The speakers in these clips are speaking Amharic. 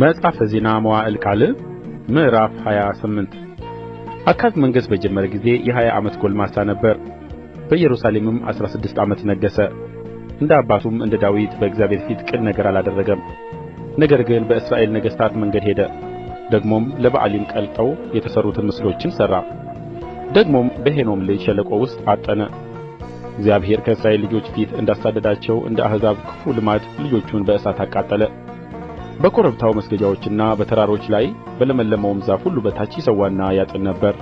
መጽሐፈ ዜና መዋዕል ካልዕ ምዕራፍ 28 አካዝ መንገሥ በጀመረ ጊዜ የ20 ዓመት ጕልማሳ ነበረ። በኢየሩሳሌምም 16 ዓመት ነገሠ። እንደ አባቱም እንደ ዳዊት በእግዚአብሔር ፊት ቅን ነገር አላደረገም። ነገር ግን በእስራኤል ነገሥታት መንገድ ሄደ። ደግሞም ለበኣሊም ቀልጠው የተሠሩትን ምስሎችን ሠራ። ደግሞም በሄኖም ልጅ ሸለቆ ውስጥ ዐጠነ። እግዚአብሔር ከእስራኤል ልጆች ፊት እንዳሳደዳቸው እንደ አሕዛብ ክፉ ልማድ ልጆቹን በእሳት አቃጠለ። በኮረብታው መስገጃዎችና በተራሮች ላይ በለመለመውም ዛፍ ሁሉ በታች ይሠዋና ያጥን ነበር።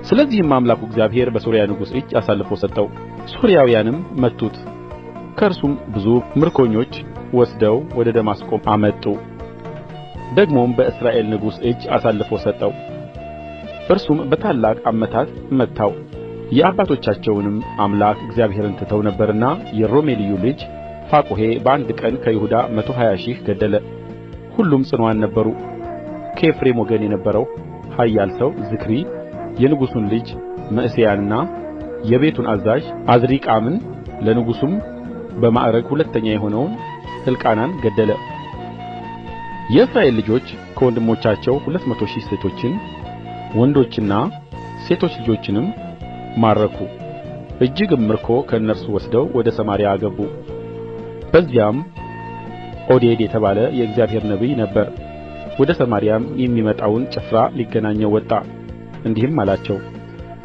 ስለዚህም አምላኩ እግዚአብሔር በሶርያ ንጉሥ እጅ አሳልፎ ሰጠው። ሶርያውያንም መቱት። ከእርሱም ብዙ ምርኮኞች ወስደው ወደ ደማስቆ አመጡ። ደግሞም በእስራኤል ንጉሥ እጅ አሳልፎ ሰጠው። እርሱም በታላቅ አመታት መታው። የአባቶቻቸውንም አምላክ እግዚአብሔርን ትተው ነበርና የሮሜልዩ ልጅ ፋቁሔ በአንድ ቀን ከይሁዳ 120,000 ገደለ። ሁሉም ጽኑዓን ነበሩ። ከኤፍሬም ወገን የነበረው ኃያል ሰው ዝክሪ የንጉሡን ልጅ መዕሤያንና የቤቱን አዛዥ ዓዝሪቃምን ለንጉሡም በማዕርግ ሁለተኛ የሆነውን ሕልቃናን ገደለ። የእስራኤል ልጆች ከወንድሞቻቸው 200,000 ሴቶችን ወንዶችና ሴቶች ልጆችንም ማረኩ። እጅግም ምርኮ ከእነርሱ ወስደው ወደ ሰማርያ አገቡ። በዚያም ዖዴድ የተባለ የእግዚአብሔር ነቢይ ነበረ። ወደ ሰማርያም የሚመጣውን ጭፍራ ሊገናኘው ወጣ። እንዲህም አላቸው፣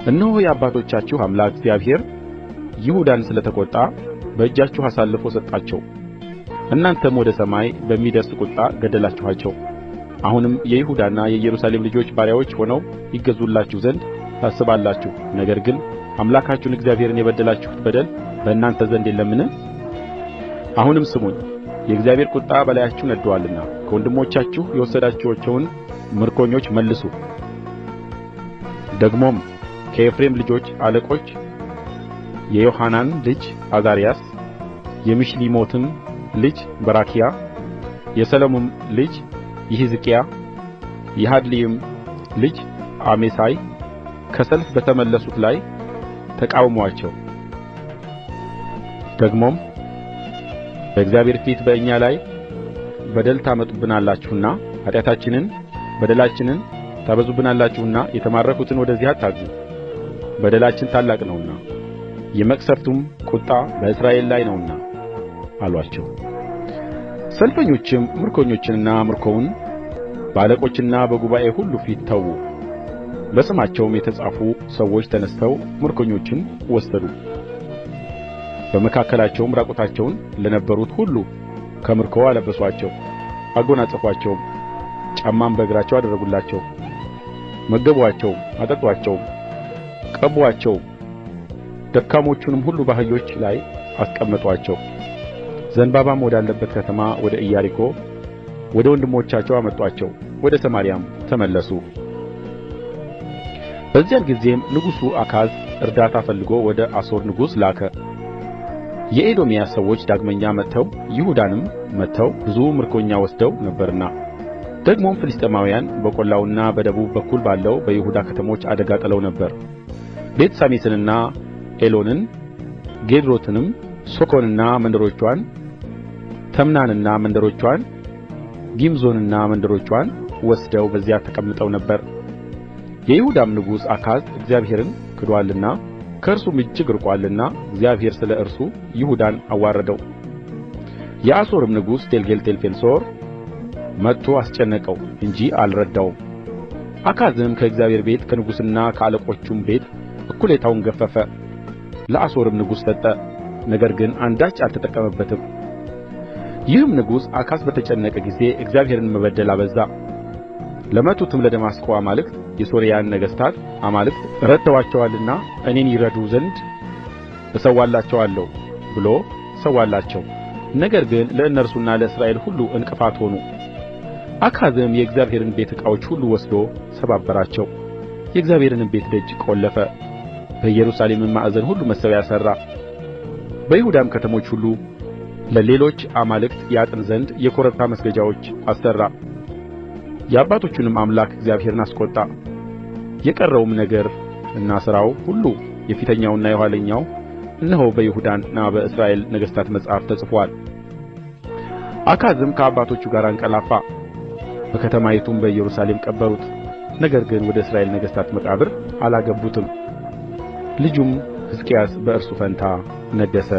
እነሆ የአባቶቻችሁ አምላክ እግዚአብሔር ይሁዳን ስለ ተቈጣ በእጃችሁ አሳልፎ ሰጣቸው። እናንተም ወደ ሰማይ በሚደርስ ቍጣ ገደላችኋቸው። አሁንም የይሁዳና የኢየሩሳሌም ልጆች ባሪያዎች ሆነው ይገዙላችሁ ዘንድ ታስባላችሁ። ነገር ግን አምላካችሁን እግዚአብሔርን የበደላችሁት በደል በእናንተ ዘንድ የለምን? አሁንም ስሙኝ፣ የእግዚአብሔር ቍጣ በላያችሁ ነድዶአልና ከወንድሞቻችሁ የወሰዳችኋቸውን ምርኮኞች መልሱ። ደግሞም ከኤፍሬም ልጆች አለቆች የዮሐናን ልጅ ዓዛርያስ፣ የምሺሌሞትም ልጅ በራክያ፣ የሰሎምም ልጅ ይሕዝቅያ፣ የሐድላይም ልጅ አሜሳይ ከሰልፍ በተመለሱት ላይ ተቃወሙአቸው። ደግሞም በእግዚአብሔር ፊት በእኛ ላይ በደል ታመጡብናላችሁና ኃጢአታችንን በደላችንን ታበዙብናላችሁና የተማረኩትን ወደዚህ አታግቡ፣ በደላችን ታላቅ ነውና የመቅሠፍቱም ቍጣ በእስራኤል ላይ ነውና አሉአቸው። ሰልፈኞችም ምርኮኞችንና ምርኮውን በአለቆችና በጉባኤ ሁሉ ፊት ተዉ። በስማቸውም የተጻፉ ሰዎች ተነሥተው ምርኮኞችን ወሰዱ። በመካከላቸውም ራቁታቸውን ለነበሩት ሁሉ ከምርኮው አለበሱአቸው፣ አጎናጸፉአቸውም፣ ጫማም በእግራቸው አደረጉላቸው። መገቡአቸውም፣ አጠጡአቸውም፣ ቀቡአቸውም። ደካሞቹንም ሁሉ በአህዮች ላይ አስቀመጡአቸው። ዘንባባም ወዳለበት ከተማ ወደ ኢያሪኮ ወደ ወንድሞቻቸው አመጡአቸው። ወደ ሰማርያም ተመለሱ። በዚያን ጊዜም ንጉሡ አካዝ እርዳታ ፈልጎ ወደ አሦር ንጉሥ ላከ። የኤዶምያስ ሰዎች ዳግመኛ መጥተው ይሁዳንም መትተው ብዙ ምርኮኛ ወስደው ነበርና፣ ደግሞም ፍልስጥኤማውያን በቈላውና በደቡብ በኩል ባለው በይሁዳ ከተሞች አደጋ ጥለው ነበር። ቤትሳሚስንና ኤሎንን፣ ጌድሮትንም፣ ሶኮንና መንደሮቿን፣ ተምናንና መንደሮቿን፣ ጊምዞንና መንደሮቿን ወስደው በዚያ ተቀምጠው ነበር። የይሁዳም ንጉሥ አካዝ እግዚአብሔርን ክዷልና ከእርሱም እጅግ ርቆአልና እግዚአብሔር ስለ እርሱ ይሁዳን አዋረደው። የአሦርም ንጉሥ ቴልጌልቴልፌልሶር መጥቶ አስጨነቀው እንጂ አልረዳውም። አካዝም ከእግዚአብሔር ቤት ከንጉሥና ከአለቆቹም ቤት እኩሌታውን ገፈፈ፣ ለአሦርም ንጉሥ ሰጠ። ነገር ግን አንዳች አልተጠቀመበትም። ይህም ንጉሥ አካዝ በተጨነቀ ጊዜ እግዚአብሔርን መበደል አበዛ። ለመቱትም ለደማስቆ አማልክት የሶርያን ነገሥታት አማልክት ረድተዋቸዋልና እኔን ይረዱ ዘንድ እሠዋላቸዋለሁ ብሎ ሠዋላቸው። ነገር ግን ለእነርሱና ለእስራኤል ሁሉ ዕንቅፋት ሆኑ። አካዝም የእግዚአብሔርን ቤት ዕቃዎች ሁሉ ወስዶ ሰባበራቸው፣ የእግዚአብሔርንም ቤት ደጅ ቈለፈ። በኢየሩሳሌምም ማዕዘን ሁሉ መሠዊያ ሠራ። በይሁዳም ከተሞች ሁሉ ለሌሎች አማልክት ያጥን ዘንድ የኮረብታ መስገጃዎች አሠራ። የአባቶቹንም አምላክ እግዚአብሔርን አስቈጣ። የቀረውም ነገርና ሥራው ሁሉ የፊተኛውና የኋለኛው እነሆ በይሁዳና በእስራኤል ነገሥታት መጽሐፍ ተጽፎአል። አካዝም ከአባቶቹ ጋር አንቀላፋ፣ በከተማይቱም በኢየሩሳሌም ቀበሩት። ነገር ግን ወደ እስራኤል ነገሥታት መቃብር አላገቡትም። ልጁም ሕዝቅያስ በእርሱ ፋንታ ነገሠ።